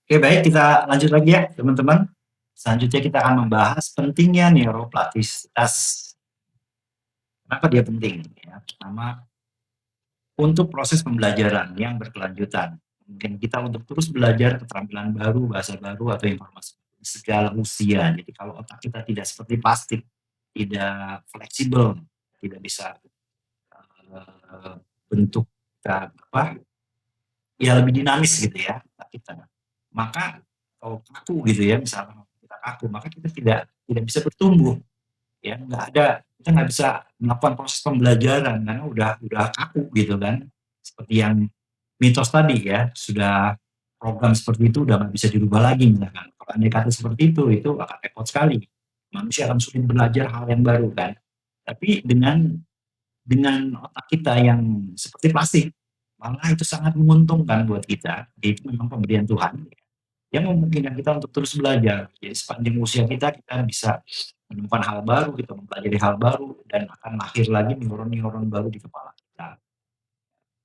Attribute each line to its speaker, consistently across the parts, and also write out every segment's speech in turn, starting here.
Speaker 1: Oke, baik, kita lanjut lagi ya teman-teman. Selanjutnya kita akan membahas pentingnya neuroplastisitas. Kenapa dia penting? Ya, pertama, untuk proses pembelajaran yang berkelanjutan. Mungkin kita untuk terus belajar keterampilan baru, bahasa baru, atau informasi di segala usia. Jadi kalau otak kita tidak seperti plastik, tidak fleksibel, tidak bisa bentuk apa ya lebih dinamis gitu ya otak kita. Maka kalau kaku gitu ya, misalnya kita kaku, maka kita tidak bisa bertumbuh, ya kita nggak bisa melakukan proses pembelajaran karena udah kaku gitu kan. Seperti yang mitos tadi ya, sudah program seperti itu udah nggak bisa dirubah lagi misalkan. Kalau andai kata seperti itu akan repot sekali. Manusia akan sulit belajar hal yang baru kan. Tapi dengan otak kita yang seperti plastik, malah itu sangat menguntungkan buat kita. Itu memang pemberian Tuhan yang memungkinkan kita untuk terus belajar. Jadi sepanjang usia kita bisa menemukan hal baru, kita mempelajari hal baru, dan akan lahir lagi neuron-neuron baru di kepala kita.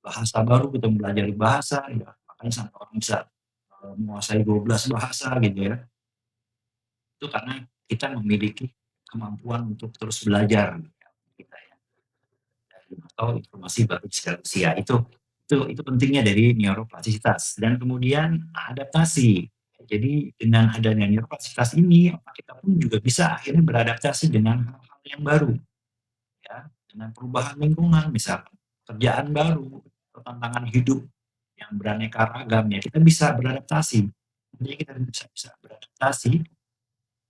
Speaker 1: Bahasa baru, kita mempelajari bahasa, ya, makanya sampai orang bisa menguasai 12 bahasa gitu ya. Itu karena kita memiliki kemampuan untuk terus belajar. Kita ya. Atau informasi baru di segala usia. Itu pentingnya dari neuroplastisitas. Dan kemudian adaptasi. Jadi dengan adanya neuroplastisitas ini, kita pun juga bisa akhirnya beradaptasi dengan hal-hal yang baru, ya, dengan perubahan lingkungan, misalkan kerjaan baru, atau tantangan hidup yang beraneka ragam, ya kita bisa beradaptasi. Jadi kita bisa beradaptasi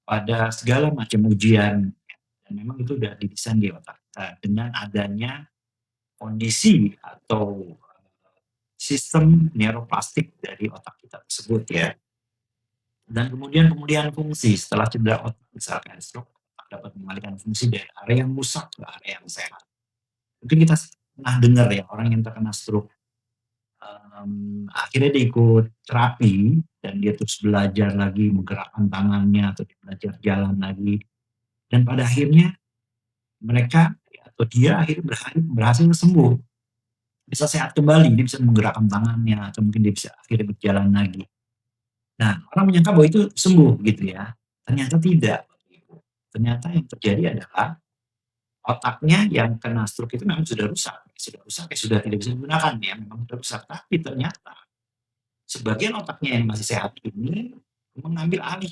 Speaker 1: pada segala macam ujian, dan memang itu udah didesain di otak kita dengan adanya kondisi atau sistem neuroplastik dari otak kita tersebut ya. Dan kemudian pemulihan fungsi setelah cedera otak, misalkan stroke, otak dapat mengalihkan fungsi dari area yang rusak ke area yang sehat. Mungkin kita pernah dengar ya orang yang terkena stroke, akhirnya dia ikut terapi dan dia terus belajar lagi menggerakkan tangannya atau dia belajar jalan lagi, dan pada akhirnya mereka atau dia akhirnya berhasil sembuh, bisa sehat kembali, dia bisa menggerakkan tangannya atau mungkin dia bisa akhirnya berjalan lagi. Nah, orang menyangka bahwa itu sembuh gitu ya, ternyata tidak. Ternyata yang terjadi adalah otaknya yang kena stroke itu memang sudah rusak ya sudah tidak bisa digunakan ya, memang sudah rusak. Tapi ternyata sebagian otaknya yang masih sehat ini mengambil alih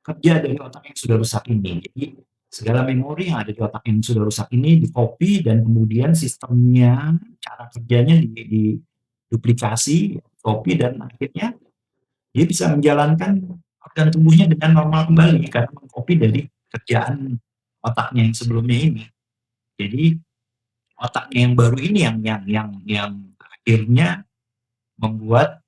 Speaker 1: kerja dari otak yang sudah rusak ini. Jadi segala memori yang ada di otak yang sudah rusak ini di-copy dan kemudian sistemnya, cara kerjanya diduplikasi, copy, dan akhirnya dia bisa menjalankan organ tubuhnya dengan normal kembali karena mengcopy dari kerjaan otaknya yang sebelumnya ini. Jadi otaknya yang baru ini yang akhirnya membuat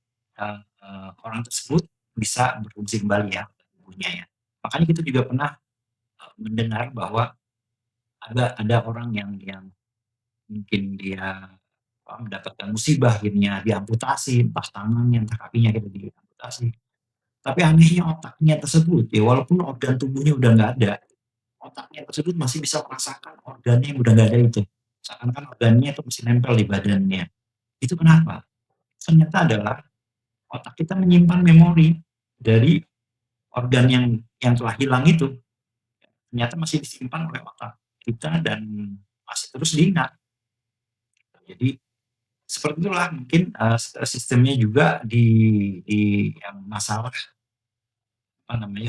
Speaker 1: orang tersebut bisa berfungsi kembali ya tubuhnya ya. Makanya kita juga pernah mendengar bahwa ada orang yang mungkin dia mendapatkan musibah, akhirnya diamputasi entah tangannya entah kakinya gitu diamputasi. Tapi anehnya otaknya tersebut ya, walaupun organ tubuhnya udah nggak ada, otaknya tersebut masih bisa merasakan organnya yang udah nggak ada itu. Seakan-akan organnya itu masih nempel di badannya. Itu kenapa? Ternyata adalah otak kita menyimpan memori dari organ yang telah hilang itu. Ternyata masih disimpan oleh otak kita dan masih terus diingat. Jadi seperti itulah mungkin sistemnya juga di yang masalah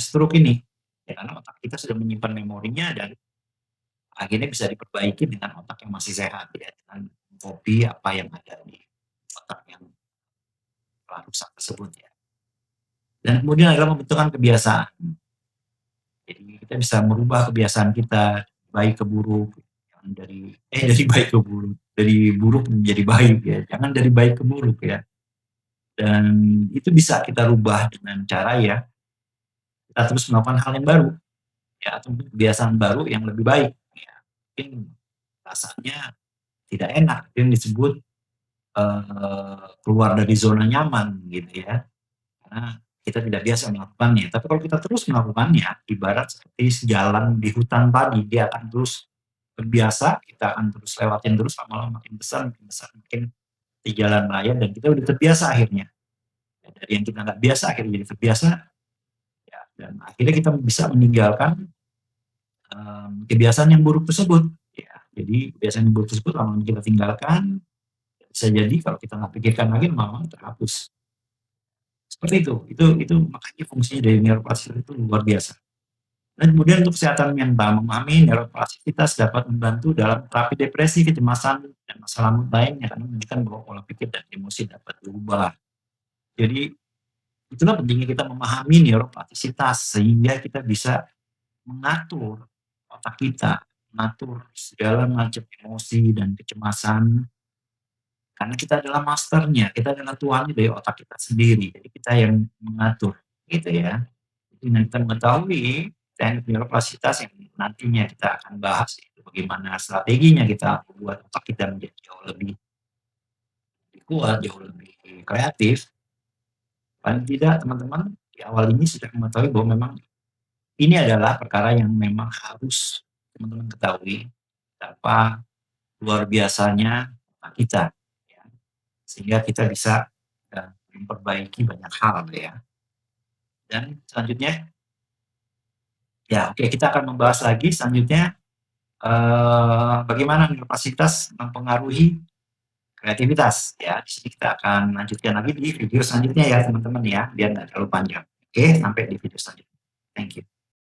Speaker 1: stroke ini. Ya, karena otak kita sudah menyimpan memorinya dan akhirnya bisa diperbaiki dengan otak yang masih sehat ya, dengan copy apa yang ada di otak yang telah rusak tersebut ya. Dan kemudian adalah membentukkan kebiasaan. Jadi kita bisa merubah kebiasaan kita baik ke buruk, jangan dari baik ke buruk, dari buruk menjadi baik ya, jangan dari baik ke buruk ya. Dan itu bisa kita rubah dengan cara ya kita terus melakukan hal yang baru ya, atau kebiasaan baru yang lebih baik ya. Mungkin rasanya tidak enak, yang disebut keluar dari zona nyaman gitu ya, karena kita tidak biasa melakukannya. Tapi kalau kita terus melakukannya, ibarat seperti sejalan di hutan tadi, dia akan terus terbiasa, kita akan terus lewatin terus, lama-lama makin besar, makin di jalan raya, dan kita udah terbiasa akhirnya. dari yang kita nggak biasa akhirnya jadi terbiasa, ya dan akhirnya kita bisa meninggalkan, kebiasaan yang buruk tersebut, ya. Jadi kebiasaan yang buruk tersebut lama-lama kita tinggalkan, bisa jadi kalau kita nggak pikirkan lagi lama-lama terhapus. Seperti itu makanya fungsinya dari neuroplasticity itu luar biasa. Dan kemudian untuk kesehatan mental, memahami neuroplastisitas dapat membantu dalam terapi depresi, kecemasan, dan masalah mood lainnya karena menunjukkan bahwa pola pikir dan emosi dapat berubah. Jadi itulah pentingnya kita memahami neuroplastisitas sehingga kita bisa mengatur otak kita, mengatur segala macam emosi dan kecemasan karena kita adalah masternya, kita adalah tuannya dari otak kita sendiri. Jadi kita yang mengatur, gitu ya. Dengan kita mengetahui teknik neuroplastisitas yang nantinya kita akan bahas itu bagaimana strateginya kita membuat otak kita menjadi jauh lebih kuat, jauh lebih kreatif. Paling tidak teman-teman di awal ini sudah mengetahui bahwa memang ini adalah perkara yang memang harus teman-teman ketahui betapa luar biasanya otak kita, ya. Sehingga kita bisa, memperbaiki banyak hal ya. Dan selanjutnya ya oke kita akan membahas lagi selanjutnya, bagaimana neuroplastisitas mempengaruhi kreativitas ya. Di sini kita akan lanjutkan lagi di video selanjutnya ya teman-teman ya, biar nggak terlalu panjang. Oke, sampai di video selanjutnya. Thank you.